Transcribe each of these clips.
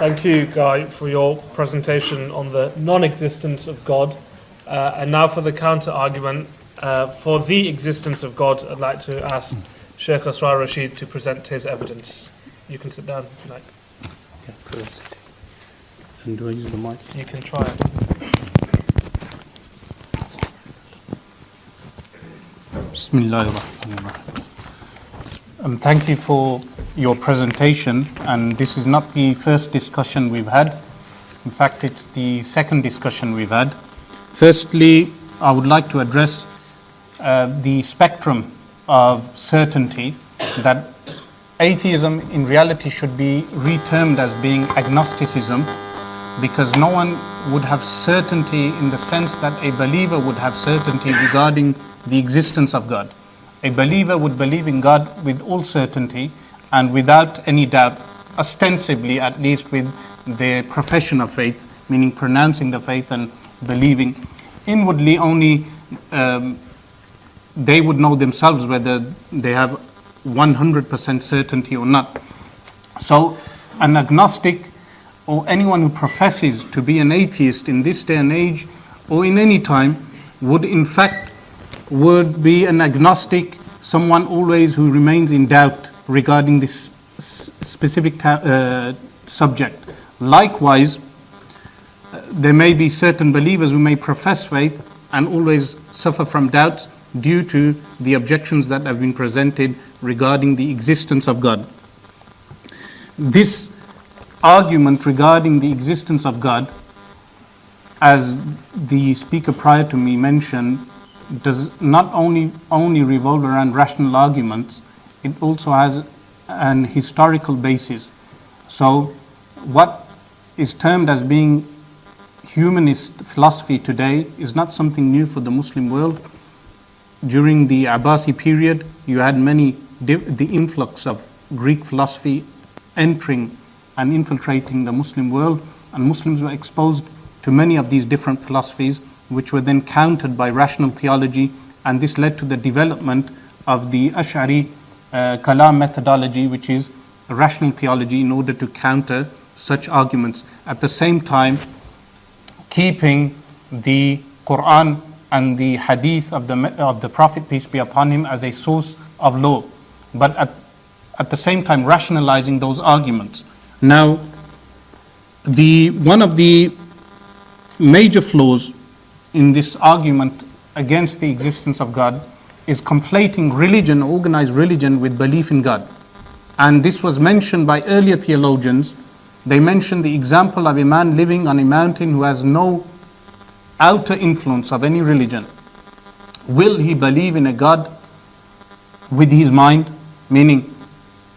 Thank you, Guy, for your presentation on the non-existence of God. And now for the counter-argument. For the existence of God, I'd like to ask Shykh Asrar Rashid to present his evidence. You can sit down if you like. Okay, please. And do I use the mic? You can try it. Bismillahirrahmanirrahim. Thank you for your presentation, and this is not the first discussion we've had. In fact, it's the second discussion we've had. Firstly, I would like to address the spectrum of certainty, that atheism in reality should be retermed as being agnosticism, because no one would have certainty in the sense that a believer would have certainty regarding the existence of God. A believer would believe in God with all certainty and without any doubt, ostensibly at least with their profession of faith, meaning pronouncing the faith and believing. Inwardly only they would know themselves whether they have 100% certainty or not. So an agnostic, or anyone who professes to be an atheist in this day and age or in any time, would be an agnostic, someone always who remains in doubt regarding this specific subject. Likewise, there may be certain believers who may profess faith and always suffer from doubts due to the objections that have been presented regarding the existence of God. This argument regarding the existence of God, as the speaker prior to me mentioned, does not only revolve around rational arguments, it also has an historical basis. So what is termed as being humanist philosophy today is not something new for the Muslim world. During the Abbasi period, you had the influx of Greek philosophy entering and infiltrating the Muslim world, and Muslims were exposed to many of these different philosophies, which were then countered by rational theology, and this led to the development of the Ash'ari Kalam methodology, which is rational theology, in order to counter such arguments. At the same time, keeping the Quran and the Hadith of the Prophet, peace be upon him, as a source of law, but at the same time rationalizing those arguments. Now, one of the major flaws in this argument against the existence of God is conflating religion, organized religion, with belief in God. And this was mentioned by earlier theologians. They mentioned the example of a man living on a mountain who has no outer influence of any religion. Will he believe in a God with his mind? Meaning,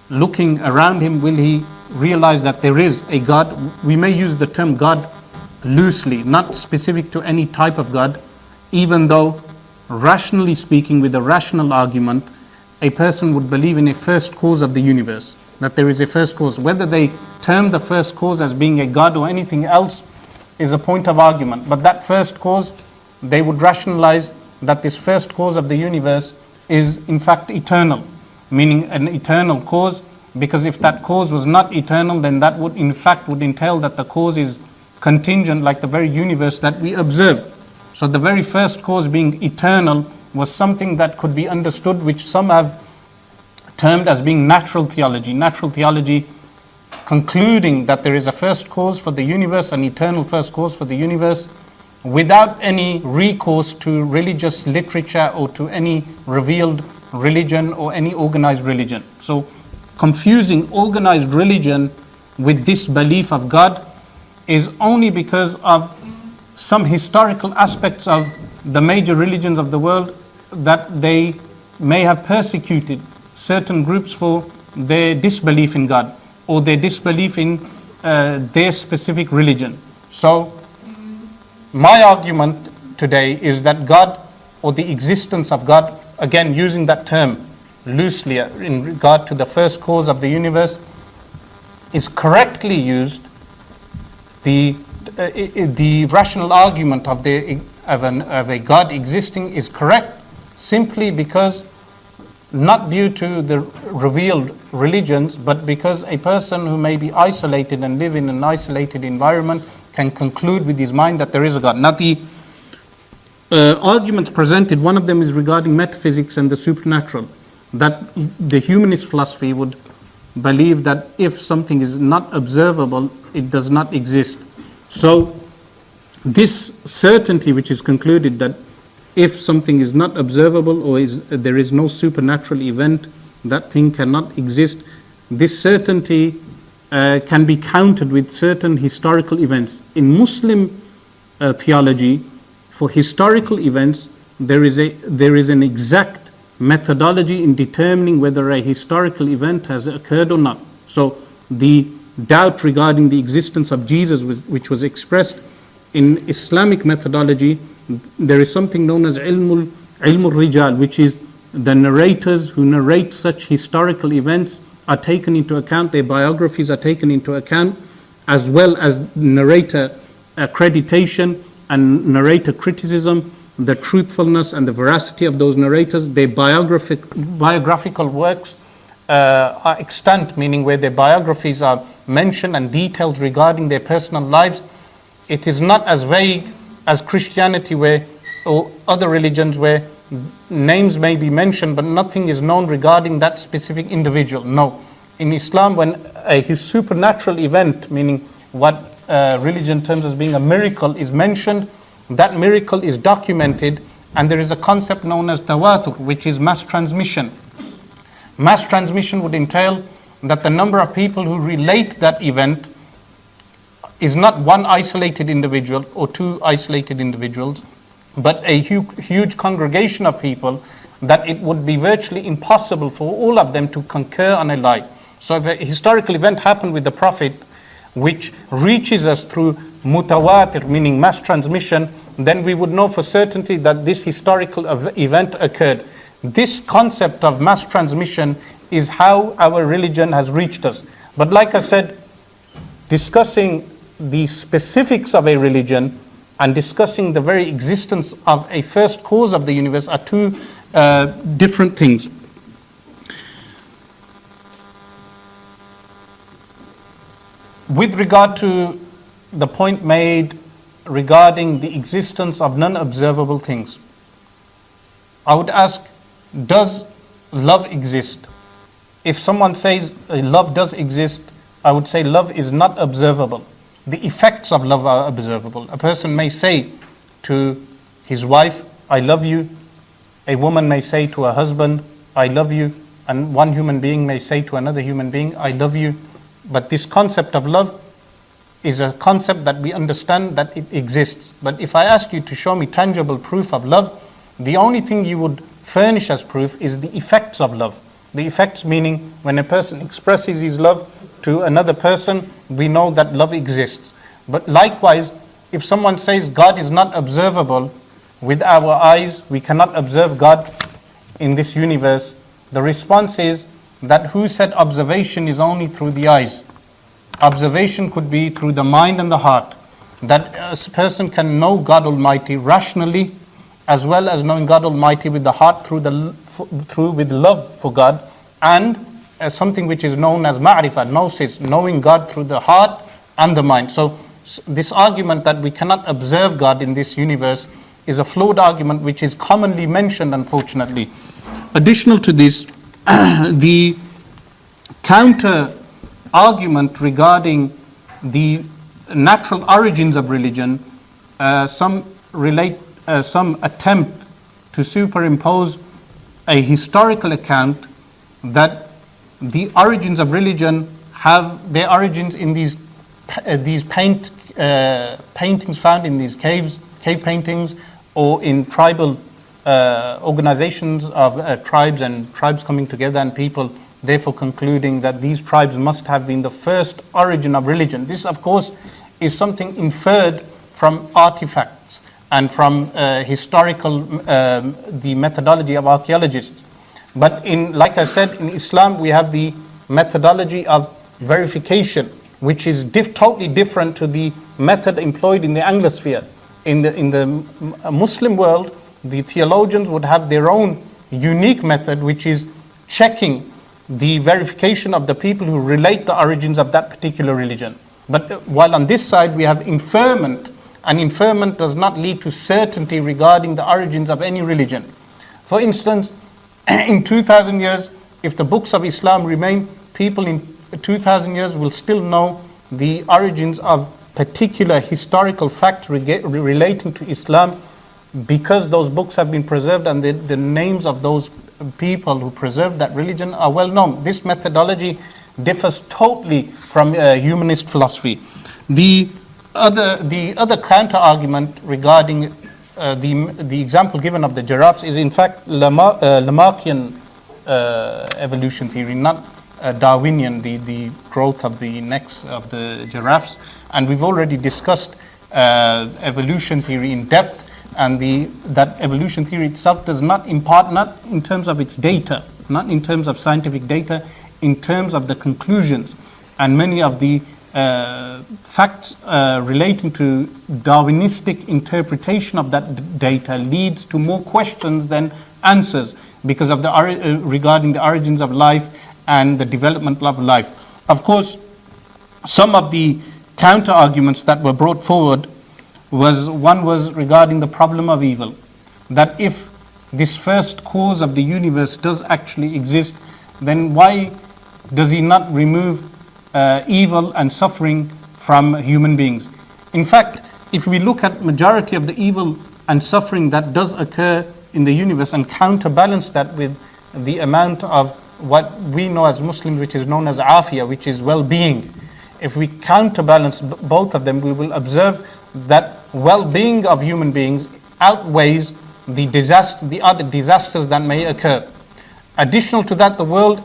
looking around him, will he realize that there is a God? We may use the term God loosely, not specific to any type of God, even though, rationally speaking, with a rational argument, a person would believe in a first cause of the universe, that there is a first cause. Whether they term the first cause as being a God or anything else is a point of argument. But that first cause, they would rationalize that this first cause of the universe is in fact eternal, meaning an eternal cause, because if that cause was not eternal, then that would entail that the cause is contingent, like the very universe that we observe. So the very first cause, being eternal, was something that could be understood, which some have termed as being natural theology. Natural theology concluding that there is a first cause for the universe, an eternal first cause for the universe, without any recourse to religious literature or to any revealed religion or any organized religion. So confusing organized religion with this belief of God is only because of some historical aspects of the major religions of the world, that they may have persecuted certain groups for their disbelief in God or their disbelief in their specific religion. So my argument today is that God, or the existence of God, again using that term loosely in regard to the first cause of the universe, is correctly used. The rational argument of a God existing is correct simply because not due to the revealed religions, but because a person who may be isolated and live in an isolated environment can conclude with his mind that there is a God. Now the arguments presented, one of them is regarding metaphysics and the supernatural, that the humanist philosophy would believe that if something is not observable, it does not exist. So this certainty which is concluded that if something is not observable or there is no supernatural event, that thing cannot exist, this certainty can be countered with certain historical events. In Muslim theology, for historical events, there is an exact methodology in determining whether a historical event has occurred or not. So the doubt regarding the existence of Jesus, which was expressed in Islamic methodology, there is something known as ilmul rijal, which is the narrators who narrate such historical events are taken into account, their biographies are taken into account, as well as narrator accreditation and narrator criticism, the truthfulness and the veracity of those narrators. Their biographical works are extant, meaning where their biographies are mentioned and details regarding their personal lives. It is not as vague as Christianity or other religions where names may be mentioned but nothing is known regarding that specific individual. No. In Islam, when a supernatural event, meaning what religion terms as being a miracle, is mentioned, that miracle is documented, and there is a concept known as tawatur, which is mass transmission. Mass transmission would entail that the number of people who relate that event is not one isolated individual or two isolated individuals, but a huge congregation of people, that it would be virtually impossible for all of them to concur on a lie. So if a historical event happened with the Prophet, which reaches us through mutawatir, meaning mass transmission, then we would know for certainty that this historical event occurred. This concept of mass transmission is how our religion has reached us. But like I said, discussing the specifics of a religion and discussing the very existence of a first cause of the universe are two different things. With regard to the point made regarding the existence of non-observable things, I would ask, does love exist? If someone says love does exist, I would say love is not observable. The effects of love are observable. A person may say to his wife, I love you. A woman may say to her husband, I love you. And one human being may say to another human being, I love you. But this concept of love is a concept that we understand that it exists. But if I asked you to show me tangible proof of love, the only thing you would furnish as proof is the effects of love. The effects meaning when a person expresses his love to another person, we know that love exists. But likewise, if someone says God is not observable with our eyes, we cannot observe God in this universe, the response is that who said observation is only through the eyes? Observation could be through the mind and the heart. That a person can know God Almighty rationally, as well as knowing God Almighty with the heart with love for God, and something which is known as ma'rifah, gnosis, knowing God through the heart and the mind. So this argument that we cannot observe God in this universe is a flawed argument which is commonly mentioned, unfortunately. Additional to this, the counter argument regarding the natural origins of religion, some attempt to superimpose a historical account that the origins of religion have their origins in these paintings found in these cave paintings, or in tribal organizations of tribes and tribes coming together, and people therefore concluding that these tribes must have been the first origin of religion. This, of course, is something inferred from artifacts and from the methodology of archaeologists. But like I said, in Islam we have the methodology of verification, which is totally different to the method employed in the Anglosphere. In the Muslim world, the theologians would have their own unique method, which is checking the verification of the people who relate the origins of that particular religion. But while on this side we have inferment, and inferment does not lead to certainty regarding the origins of any religion. For instance, in 2000 years, if the books of Islam remain, people in 2000 years will still know the origins of particular historical facts relating to Islam, because those books have been preserved and the names of those people who preserved that religion are well known. This methodology differs totally from humanist philosophy. The other counter argument regarding the example given of the giraffes is in fact Lamarckian evolution theory, not Darwinian, the growth of the necks of the giraffes. And we've already discussed evolution theory in depth, and that evolution theory itself does not impart, not in terms of its data, not in terms of scientific data, in terms of the conclusions. And many of the facts relating to Darwinistic interpretation of that data leads to more questions than answers, because of regarding the origins of life and the development of life. Of course, some of the counter arguments that were brought forward was regarding the problem of evil, that if this first cause of the universe does actually exist, then why does he not remove evil and suffering from human beings? In fact, if we look at majority of the evil and suffering that does occur in the universe and counterbalance that with the amount of what we know as Muslims, which is known as afia, which is well-being, if we counterbalance both of them, we will observe that well-being of human beings outweighs the other disasters that may occur. Additional to that, the world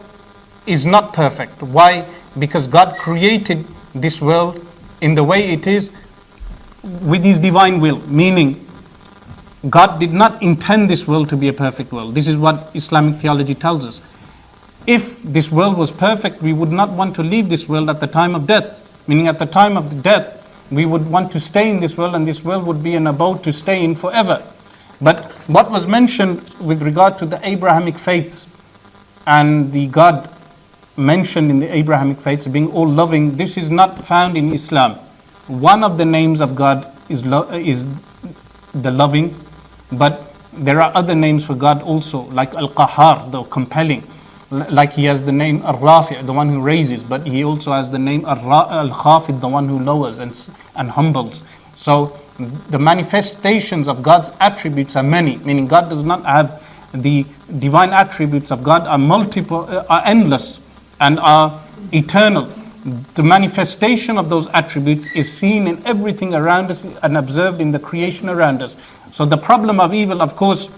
is not perfect. Why? Because God created this world in the way it is with His divine will, meaning God did not intend this world to be a perfect world. This is what Islamic theology tells us. If this world was perfect, we would not want to leave this world at the time of death, meaning at the time of the death, we would want to stay in this world, and this world would be an abode to stay in forever. But what was mentioned with regard to the Abrahamic faiths and the God mentioned in the Abrahamic faiths being all loving, this is not found in Islam. One of the names of God is the loving, but there are other names for God also, like Al-Qahhar, the compelling, like He has the name Ar-Rafi', the one who raises, but He also has the name Al-Khafid, the one who lowers and humbles. So the manifestations of God's attributes are many, meaning God does not have the divine attributes of God are multiple, are endless and are eternal. The manifestation of those attributes is seen in everything around us and observed in the creation around us. So the problem of evil, of course,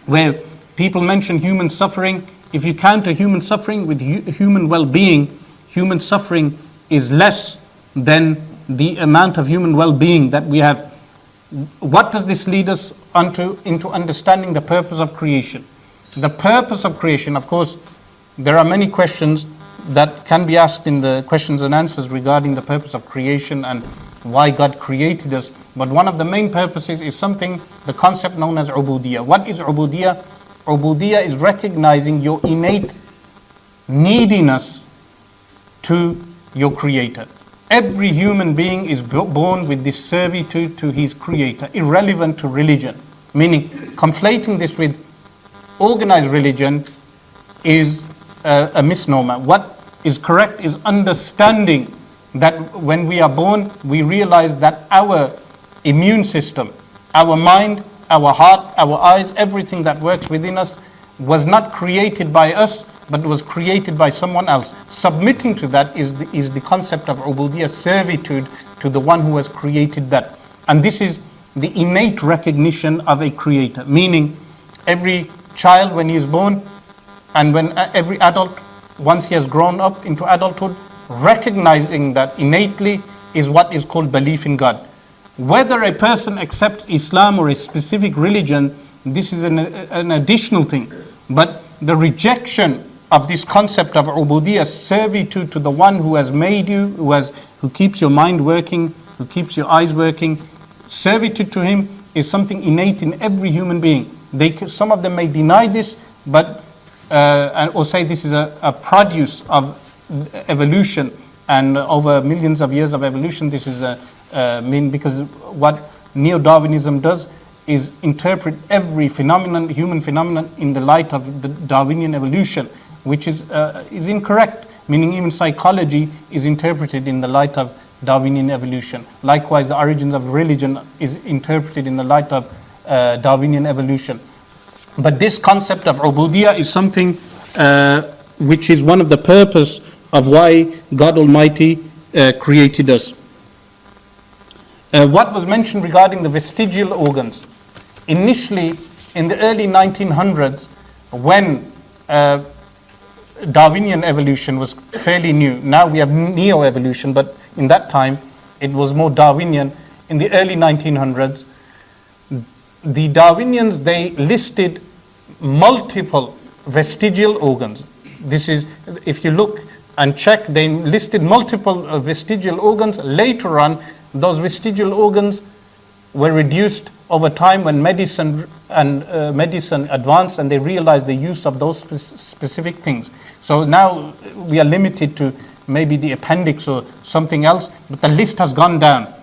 where people mention human suffering, if you counter human suffering with human well-being, human suffering is less than the amount of human well-being that we have. What does this lead us into understanding the purpose of creation? The purpose of creation, of course, there are many questions that can be asked in the questions and answers regarding the purpose of creation and why God created us. But one of the main purposes is the concept known as ubudiyah. What is ubudiyah? Ubudiyah is recognizing your innate neediness to your creator. Every human being is born with this servitude to his creator, irrelevant to religion. Meaning, conflating this with organized religion is a misnomer. What is correct is understanding that when we are born, we realize that our immune system, our mind, our heart, our eyes, everything that works within us was not created by us, but was created by someone else. Submitting to that is the concept of ubudiyah, servitude to the one who has created that. And this is the innate recognition of a creator, meaning every child when he is born and when every adult, once he has grown up into adulthood, recognizing that innately is what is called belief in God. Whether a person accepts Islam or a specific religion, this is an additional thing. But the rejection of this concept of ubudiyah, servitude to the one who has made you, who keeps your mind working, who keeps your eyes working, servitude to Him is something innate in every human being. Some of them may deny this, but or say this is a produce of evolution, and over millions of years of evolution, this is because what neo-Darwinism does is interpret every phenomenon, human phenomenon, in the light of the Darwinian evolution, which is incorrect, meaning even psychology is interpreted in the light of Darwinian evolution. Likewise, the origins of religion is interpreted in the light of Darwinian evolution. But this concept of ubudiyah is something which is one of the purpose of why God Almighty created us. What was mentioned regarding the vestigial organs, initially in the early 1900s, when Darwinian evolution was fairly new. Now we have neo-evolution, but in that time it was more Darwinian. In the early 1900s, the Darwinians, they listed multiple vestigial organs. This is, if you look and check, they listed multiple vestigial organs. Later on, those vestigial organs were reduced over time when medicine advanced, and they realized the use of those specific things. So now we are limited to maybe the appendix or something else, but the list has gone down.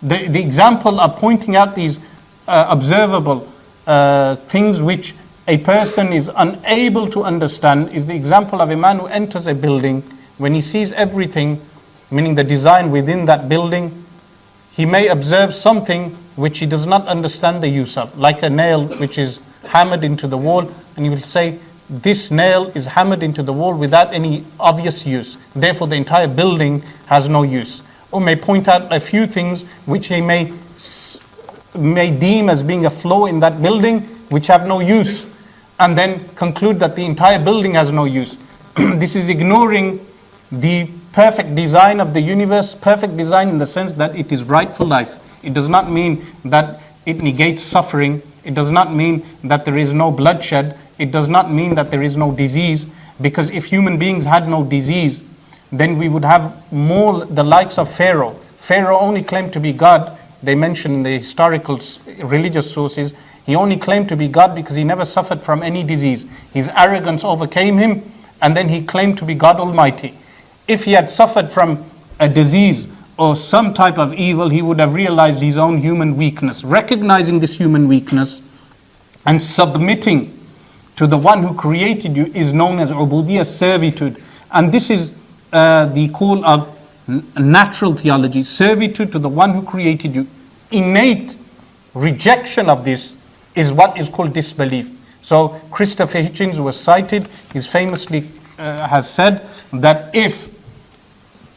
The example of pointing out these observable things which a person is unable to understand is the example of a man who enters a building. When he sees everything, meaning the design within that building, he may observe something which he does not understand the use of, like a nail which is hammered into the wall, and he will say, this nail is hammered into the wall without any obvious use, therefore the entire building has no use. Or may point out a few things which he may deem as being a flaw in that building which have no use, and then conclude that the entire building has no use. This is ignoring the perfect design of the universe, perfect design in the sense that it is right for life. It does not mean that it negates suffering. It does not mean that there is no bloodshed. It does not mean that there is no disease, because if human beings had no disease, then we would have more the likes of Pharaoh. Pharaoh only claimed to be God. They mention in the historical religious sources, he only claimed to be God because he never suffered from any disease. His arrogance overcame him, and then he claimed to be God Almighty. If he had suffered from a disease or some type of evil, he would have realized his own human weakness. Recognizing this human weakness and submitting to the one who created you is known as ubudiyah, servitude. And this is the call of natural theology, servitude to the one who created you. Innate rejection of this is what is called disbelief. So Christopher Hitchens was cited, he famously has said that if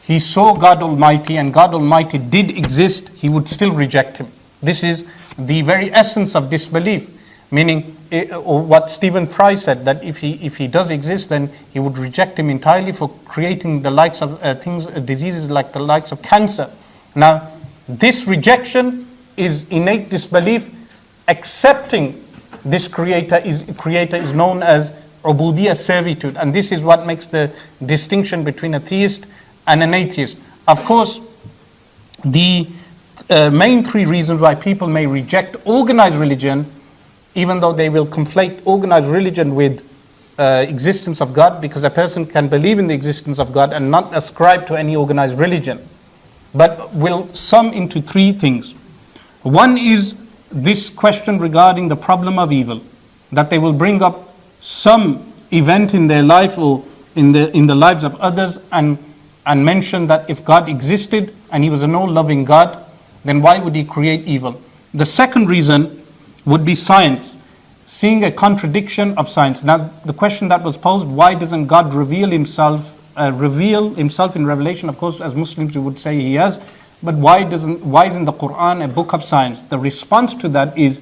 he saw God Almighty and God Almighty did exist, he would still reject him. This is the very essence of disbelief, meaning or what Stephen Fry said, that if he does exist, then he would reject him entirely for creating the likes of diseases like the likes of cancer. Now, this rejection is innate disbelief. Accepting this creator is known as ubudiyah, servitude, and this is what makes the distinction between a theist and an atheist. Of course, the main three reasons why people may reject organized religion, even though they will conflate organized religion with existence of God, because a person can believe in the existence of God and not ascribe to any organized religion, but will sum into three things. One is this question regarding the problem of evil, that they will bring up some event in their life or in the lives of others and mention that if God existed and he was an all-loving God, then why would he create evil? The second reason would be science, seeing a contradiction of science. Now, the question that was posed, why doesn't God reveal himself in Revelation? Of course, as Muslims we would say he has, but why isn't the Quran a book of science? The response to that is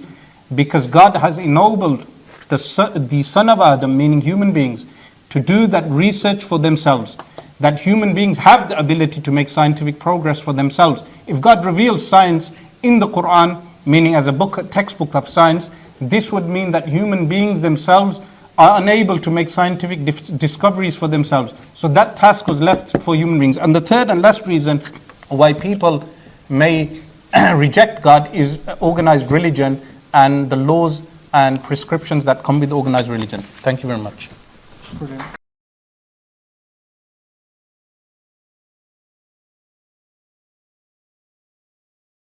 because God has ennobled the son of Adam, meaning human beings, to do that research for themselves, that human beings have the ability to make scientific progress for themselves. If God reveals science in the Quran, meaning as a textbook of science, this would mean that human beings themselves are unable to make scientific discoveries for themselves. So that task was left for human beings. And the third and last reason why people may reject God is organized religion and the laws and prescriptions that come with organized religion. Thank you very much. Brilliant.